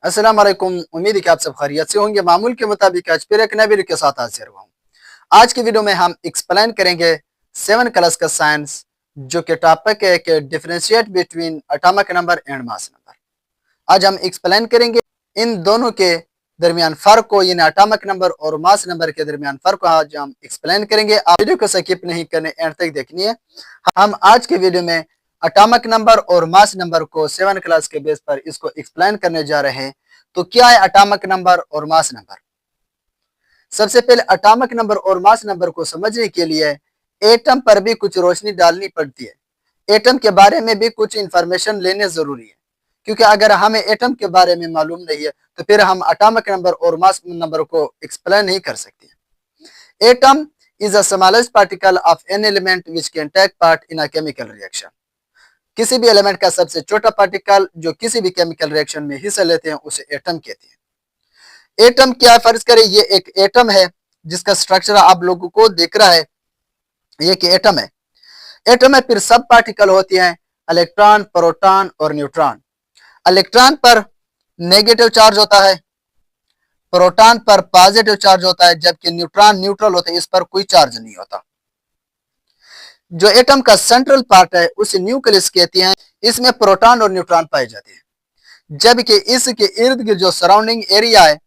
अस्सलाम वालेकुम। उम्मीद है कि आप सब खैरियत से होंगे। मामूल के मुताबिक आज फिर एक नए वीडियो के साथ हाजिर हुआ हूँ। आज की वीडियो में हम एक्सप्लेन करेंगे 7 क्लास का साइंस, जो कि टॉपिक है कि differentiate between atomic number and mass number. आज हम एक्सप्लेन करेंगे इन दोनों के दरमियान फर्क को, यानी एटॉमिक नंबर और मास नंबर के दरमियान फर्क को आज हम एक्सप्लेन करेंगे। आप वीडियो को स्किप नहीं करने, एंड तक देखनी है। हम आज के वीडियो में एटॉमिक नंबर और मास नंबर को 7 क्लास के बेस पर इसको एक्सप्लेन करने जा रहे हैं। तो क्या है एटॉमिक नंबर और मास नंबर? सबसे पहले एटॉमिक नंबर और मास नंबर को समझने के लिए एटम पर भी कुछ रोशनी डालनी पड़ती है। एटम के बारे में भी कुछ इंफॉर्मेशन लेने जरूरी है, क्योंकि अगर हमें एटम के बारे में मालूम नहीं है तो फिर हम एटॉमिक नंबर और मास नंबर को एक्सप्लेन नहीं कर सकते। Atom is a smallest particle of an element which can take part in a chemical reaction. किसी भी एलिमेंट का सबसे छोटा पार्टिकल जो किसी भी केमिकल रिएक्शन में हिस्सा लेते हैं उसे एटम कहते हैं। एटम क्या है? फर्ज करें ये एक एटम है जिसका स्ट्रक्चर आप लोगों को दिख रहा है, ये कि एटम है। एटम में फिर सब पार्टिकल होते हैं, इलेक्ट्रॉन, प्रोटॉन और न्यूट्रॉन। इलेक्ट्रॉन पर नेगेटिव चार्ज होता है, प्रोटॉन पर पॉजिटिव चार्ज होता है, जबकि न्यूट्रॉन न्यूट्रल होते हैं, इस पर कोई चार्ज नहीं होता। जो एटम का सेंट्रल पार्ट है उसे न्यूक्लियस कहते हैं। इसमें प्रोटॉन और न्यूट्रॉन पाए जाते हैं, जबकि इसके इर्द गिर्द जो सराउंडिंग एरिया है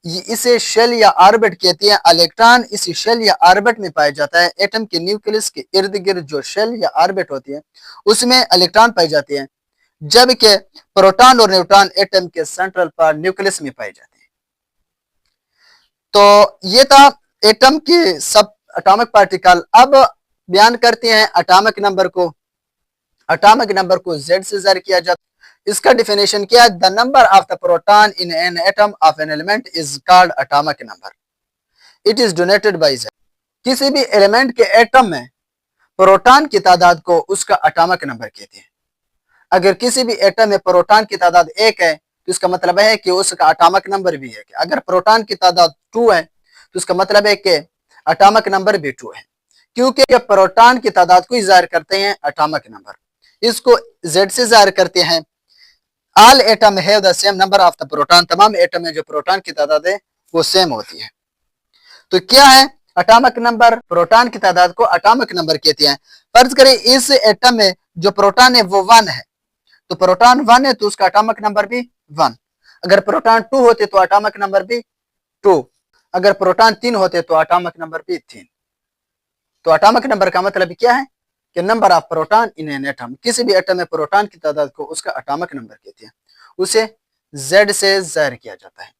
इसे शेल या ऑर्बिट कहते हैं। इलेक्ट्रॉन इसी शेल या ऑर्बिट में पाया जाता है। एटम के न्यूक्लियस के इर्द गिर्द जो शेल या ऑर्बिट होती है उसमें इलेक्ट्रॉन पाए जाते हैं, जबकि प्रोटॉन और न्यूट्रॉन एटम के सेंट्रल पार्ट न्यूक्लियस में पाए जाते हैं। तो ये था एटम के सब एटॉमिक पार्टिकल। अब बयान करते हैं एटॉमिक नंबर को। एटॉमिक नंबर को Z से ज़ाहिर किया जाता है। इसका डिफिनेशन क्या है? The number of the proton in an atom of an element is called atomic number. It is donated bye Z। किसी भी एलिमेंट के एटम में प्रोटॉन की तादाद को उसका एटॉमिक नंबर कहते हैं। अगर किसी भी एटम में प्रोटॉन की तादाद 1 है तो इसका मतलब है कि उसका एटॉमिक नंबर भी 1 है। अगर प्रोटॉन की तादाद 2 है तो इसका मतलब है कि एटॉमिक नंबर भी 2 है, क्योंकि प्रोटॉन की तादाद को जाहिर करते हैं एटॉमिक नंबर। इसको Z से जाहिर करते हैं। All atom have the same number of the proton. तमाम एटम में जो प्रोटॉन की तादाद है वो सेम होती है। तो क्या है एटॉमिक नंबर? प्रोटॉन की तादाद को एटॉमिक नंबर कहते हैं। फर्ज करें इस एटम में जो प्रोटॉन है वो 1 है, तो प्रोटॉन 1 है तो उसका एटॉमिक नंबर भी 1। अगर प्रोटॉन 2 होते तो एटॉमिक नंबर भी 2। अगर प्रोटॉन 3 होते तो एटॉमिक नंबर भी 3। तो एटॉमिक नंबर का मतलब क्या है कि number of proton in an atom. किसी भी एटम में प्रोटॉन की तादाद को उसका एटॉमिक नंबर कहते हैं, उसे Z से जाहिर किया जाता है।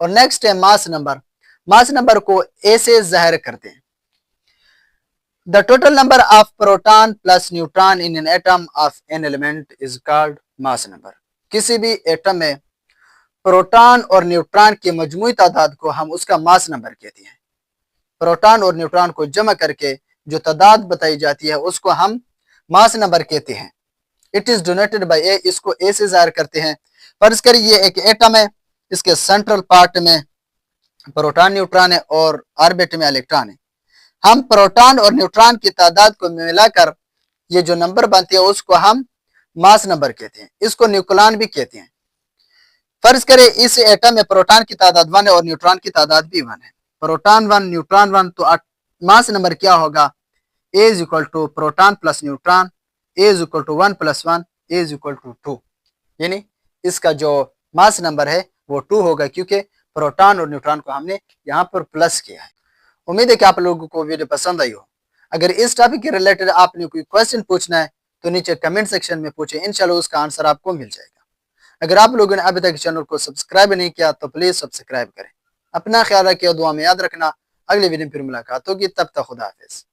और नेक्स्ट है मास नंबर। मास नंबर को A से जाहिर करते हैं। The total number of proton plus neutron in an atom of an element is called mass number. किसी भी एटम में प्रोटॉन और न्यूट्रॉन की मजमूई तादाद को हम उसका मास नंबर कहते हैं। प्रोटॉन और न्यूट्रॉन को जमा करके जो तादाद बताई जाती है उसको हम मास नंबर कहते हैं। इट इज डोनेटेड बाय ए। इसको ए से जाहिर करते हैं। फर्ज करिए ये एक एटम है, इसके सेंट्रल पार्ट में प्रोटॉन न्यूट्रॉन है और ऑर्बिट में इलेक्ट्रॉन है। हम प्रोटॉन और न्यूट्रॉन की तादाद को मिलाकर ये जो नंबर बनते हैं उसको हम मास नंबर कहते हैं। इसको न्यूक्लियन भी कहते हैं। फर्ज करें इस एटम में प्रोटॉन की तादाद 1 है और न्यूट्रॉन की तादाद भी 1 है। प्रोटॉन 1 न्यूट्रॉन 1, तो मास नंबर क्या होगा? A is equal to proton plus neutron, A is equal to 1 plus 1, A is equal to 2। यानी इसका जो मास नंबर है वो 2 होगा, क्योंकि प्रोटॉन और न्यूट्रॉन को हमने यहाँ पर प्लस किया है। उम्मीद है कि आप लोगों को वीडियो पसंद आई हो। अगर इस टॉपिक के रिलेटेड आपने कोई क्वेश्चन पूछना है तो नीचे कमेंट सेक्शन में पूछें, इंशाल्लाह उसका आंसर आपको मिल जाएगा। अगर आप लोगों ने अभी तक चैनल को सब्सक्राइब नहीं किया तो प्लीज सब्सक्राइब करें। अपना ख्याल रखिए, दुआ में याद रखना। अगले वीडियो में फिर मुलाकात होगी, तब तक खुदा हाफिज।